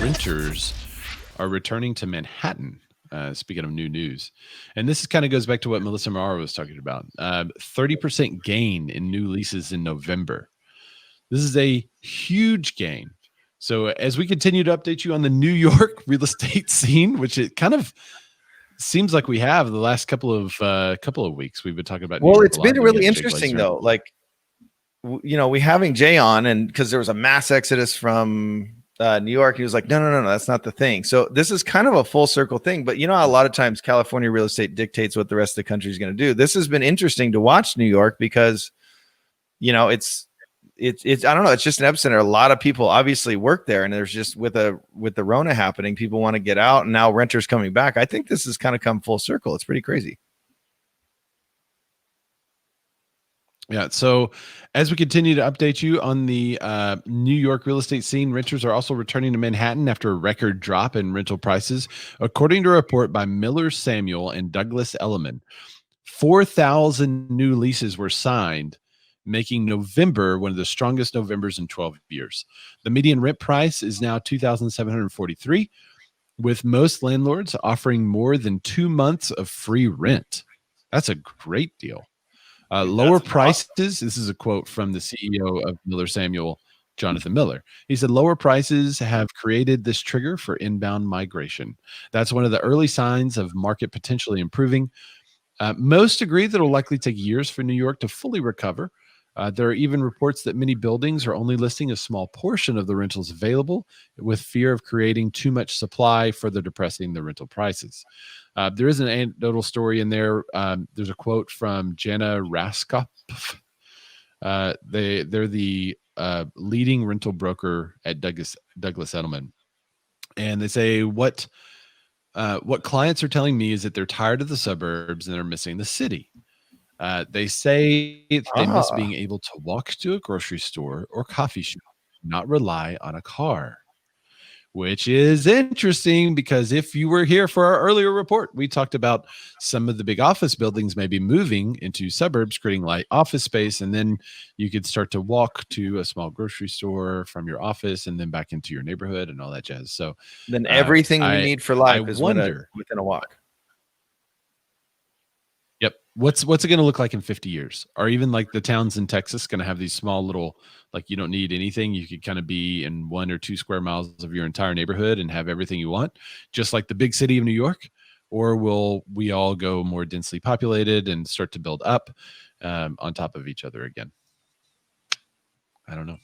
renters are returning to Manhattan. Speaking of new news, and this kind of goes back to what Melissa Morrow was talking about. 30% gain in new leases in November. This is a huge gain. So as we continue to update you on the New York real estate scene, which it kind of seems like we have the last couple of weeks, we've been talking about. Well, it's been really interesting though. Like, we having Jay on, and because there was a mass exodus from New York, he was like, no, that's not the thing. So this is kind of a full circle thing. But a lot of times California real estate dictates what the rest of the country is going to do. This has been interesting to watch New York because, it's I don't know, it's just an epicenter. A lot of people obviously work there, and there's just with the Rona happening, people want to get out, and now renters coming back. I think this has kind of come full circle. It's pretty crazy. Yeah. So as we continue to update you on the New York real estate scene, renters are also returning to Manhattan after a record drop in rental prices, according to a report by Miller Samuel and Douglas Elliman. 4,000 new leases were signed, making November one of the strongest Novembers in 12 years. The median rent price is now $2,743, with most landlords offering more than 2 months of free rent. That's a great deal. Lower prices. Awesome. This is a quote from the CEO of Miller Samuel, Jonathan Miller. He said, lower prices have created this trigger for inbound migration. That's one of the early signs of market potentially improving. Most agree that it'll likely take years for New York to fully recover. There are even reports that many buildings are only listing a small portion of the rentals available, with fear of creating too much supply, further depressing the rental prices. There is an anecdotal story in there. There's a quote from Jana Raskop. They're the leading rental broker at Douglas Elliman, and they say what clients are telling me is that they're tired of the suburbs and they're missing the city. They say they miss being able to walk to a grocery store or coffee shop, not rely on a car, which is interesting because if you were here for our earlier report, we talked about some of the big office buildings maybe moving into suburbs, creating light office space, and then you could start to walk to a small grocery store from your office and then back into your neighborhood and all that jazz. So then everything we need for life is within a walk. Yep. What's it going to look like in 50 years? Or even like the towns in Texas going to have these small little, like you don't need anything. You could kind of be in 1 or 2 square miles of your entire neighborhood and have everything you want, just like the big city of New York? Or will we all go more densely populated and start to build up on top of each other again? I don't know.